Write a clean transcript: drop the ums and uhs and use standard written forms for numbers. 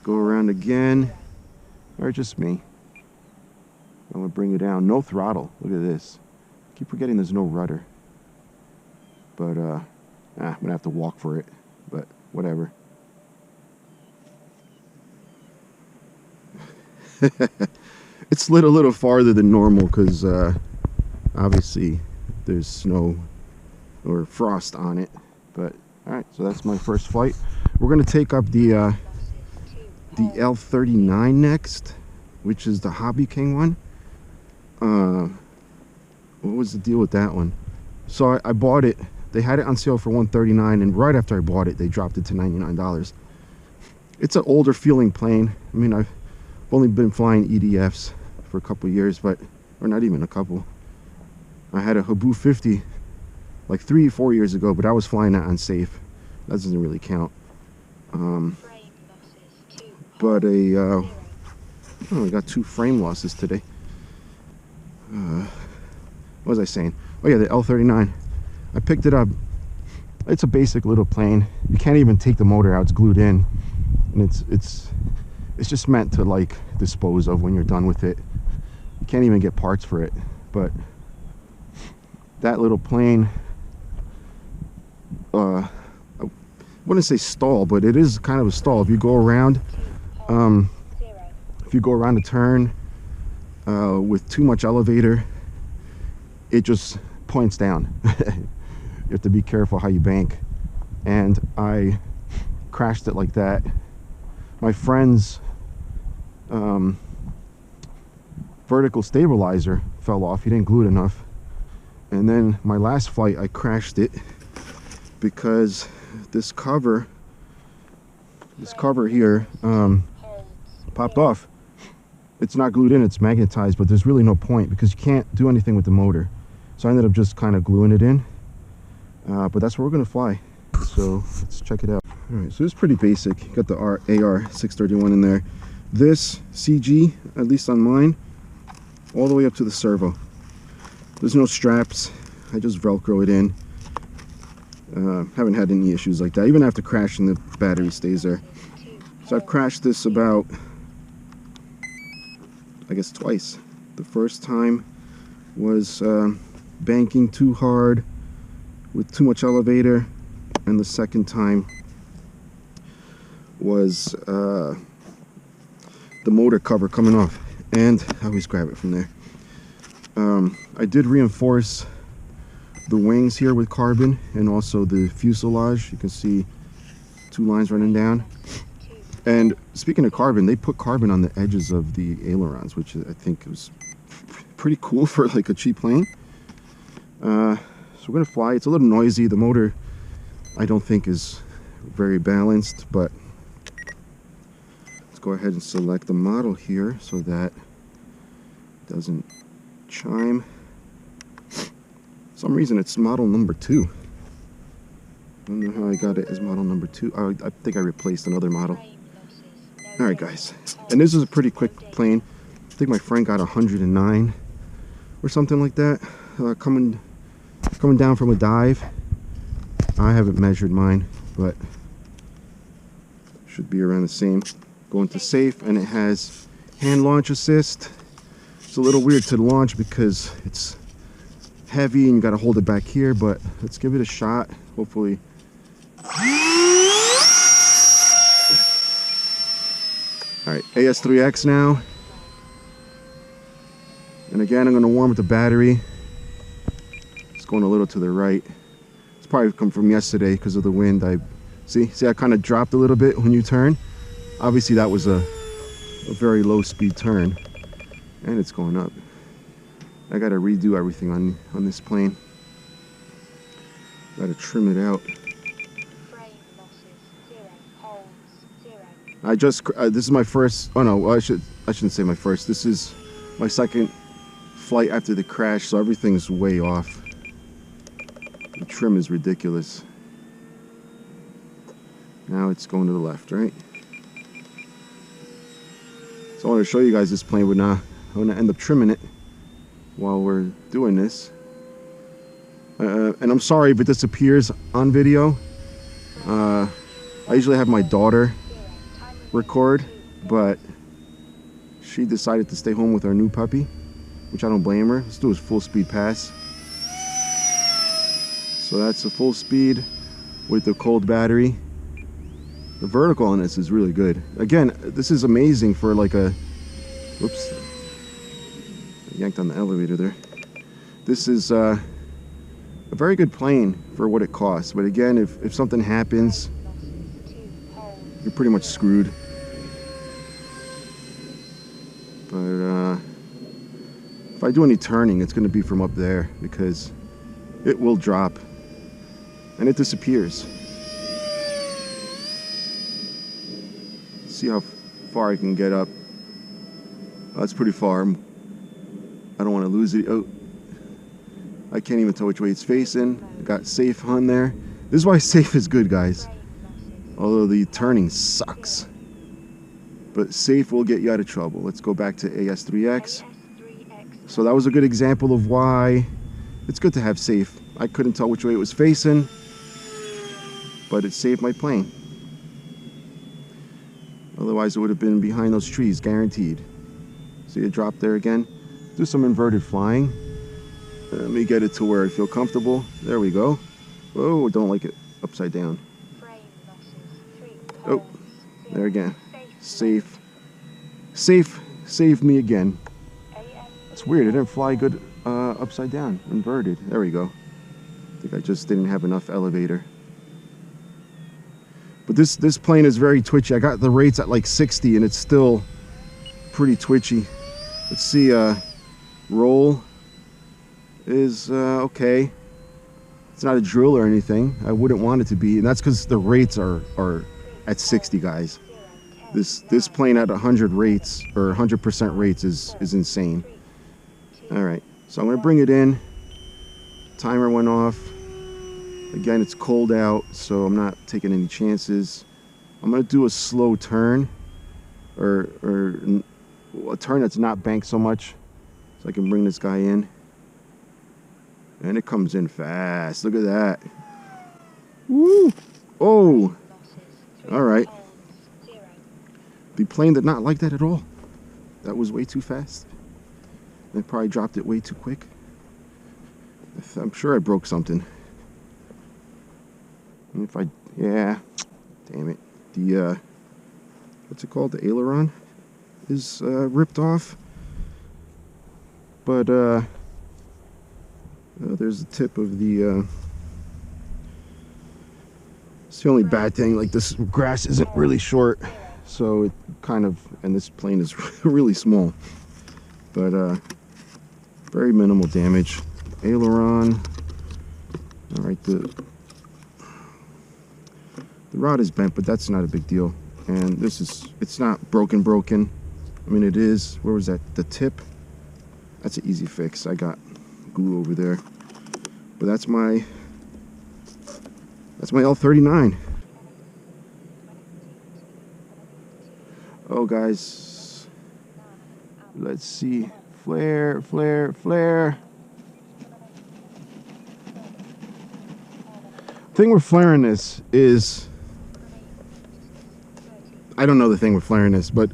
go around again. Or just me. I'm gonna bring it down. No throttle. Look at this. Keep forgetting there's no rudder. But I'm gonna have to walk for it. But whatever. It slid a little farther than normal because obviously there's snow or frost on it. But alright, so that's my first flight. We're gonna take up the L-39 next, which is the Hobby King one. What was the deal with that one? So I bought it. They had it on sale for $139, and right after I bought it, they dropped it to $99. It's an older feeling plane. I mean, I've only been flying EDFs for a couple years, or not even a couple. I had a Hoovo 50 like 3-4 years ago, but I was flying that unsafe. That doesn't really count. But I got 2 frame losses today. What was I saying? Oh yeah, the L-39. I picked it up. It's a basic little plane. You can't even take the motor out. It's glued in, and it's just meant to like dispose of when you're done with it. You can't even get parts for it. But that little plane, I wouldn't say stall, but it is kind of a stall. If you go around, a turn with too much elevator, it just points down. You have to be careful how you bank. And I crashed it like that. My friend's vertical stabilizer fell off. He didn't glue it enough. And then my last flight, I crashed it because this cover here popped off. It's not glued in, it's magnetized, but there's really no point because you can't do anything with the motor. So I ended up just kind of gluing it in. But that's where we're gonna fly. So let's check it out. All right, so it's pretty basic. You got the AR631 in there. This CG, at least on mine, all the way up to the servo. There's no straps. I just Velcro it in. Haven't had any issues like that. Even after crashing, the battery stays there. So I've crashed this about, I guess, twice. The first time was banking too hard with too much elevator, and the second time was the motor cover coming off, and I always grab it from there. I did reinforce the wings here with carbon, and also the fuselage. You can see 2 lines running down. And speaking of carbon, they put carbon on the edges of the ailerons, which I think was pretty cool for like a cheap plane. So we're gonna fly. It's a little noisy. The motor, I don't think, is very balanced, but let's go ahead and select the model here so that it doesn't chime. For some reason it's model number 2. I don't know how I got it as model number 2. I think I replaced another model. Alright guys, and this is a pretty quick plane. I think my friend got 109 or something like that, coming down from a dive. I haven't measured mine, but should be around the same. Going to safe, and it has hand launch assist. It's a little weird to launch because it's heavy and you got to hold it back here, but let's give it a shot. Hopefully. Alright, AS3X now. And again, I'm going to warm up the battery. It's going a little to the right. It's probably come from yesterday because of the wind. See, I kind of dropped a little bit when you turn. Obviously that was a very low speed turn. And it's going up. I got to redo everything on this plane. Got to trim it out. I just, this is my first, oh no, I shouldn't say my first. This is my second flight after the crash, so everything's way off. The trim is ridiculous. Now it's going to the left, right? So I want to show you guys this plane, but now I'm going to end up trimming it while we're doing this. And I'm sorry if it disappears on video. I usually have my daughter record, but she decided to stay home with our new puppy, which I don't blame her. Let's do a full speed pass. So that's a full speed with the cold battery. The vertical on this is really good. Again, this is amazing for like a, whoops, I yanked on the elevator there. This is a very good plane for what it costs. But again, if something happens, you're pretty much screwed. But if I do any turning, it's going to be from up there because it will drop and it disappears. See how far I can get up. That's pretty far. I don't want to lose it. Oh, I can't even tell which way it's facing. I got safe on there. This is why safe is good, guys. Although the turning sucks. But safe will get you out of trouble. Let's go back to AS3X. So that was a good example of why it's good to have safe. I couldn't tell which way it was facing, but it saved my plane. Otherwise it would have been behind those trees, guaranteed. See it drop there again? Do some inverted flying. Let me get it to where I feel comfortable. There we go. Whoa, don't like it upside down. Oh, there again. Safe. Safe saved me again. It's weird, it didn't fly good upside down, inverted. There we go. I think I just didn't have enough elevator. But this plane is very twitchy. I got the rates at like 60 and it's still pretty twitchy. Let's see, roll is okay. It's not a drill or anything. I wouldn't want it to be, and that's because the rates are at 60, guys. This plane at 100 rates or 100% rates is insane. All right, so I'm gonna bring it in. Timer went off. Again, it's cold out, so I'm not taking any chances. I'm gonna do a slow turn, or a turn that's not banked so much, so I can bring this guy in. And it comes in fast. Look at that. Woo! Oh! All right. The plane did not like that at all. That was way too fast. I probably dropped it way too quick. I'm sure I broke something. And if I, yeah, damn it. The, what's it called? The aileron is ripped off. But, there's the tip of the, it's the only bad thing, like this grass isn't really short, so it kind of, and this plane is really small, but very minimal damage. Aileron, all right, the rod is bent, but that's not a big deal. And this is, it's not broken. I mean, it is, where was that? The tip, that's an easy fix. I got glue over there, but that's my L-39. Oh, guys, let's see. Flare. Thing with flaring this is, I don't know the thing with flaring this, but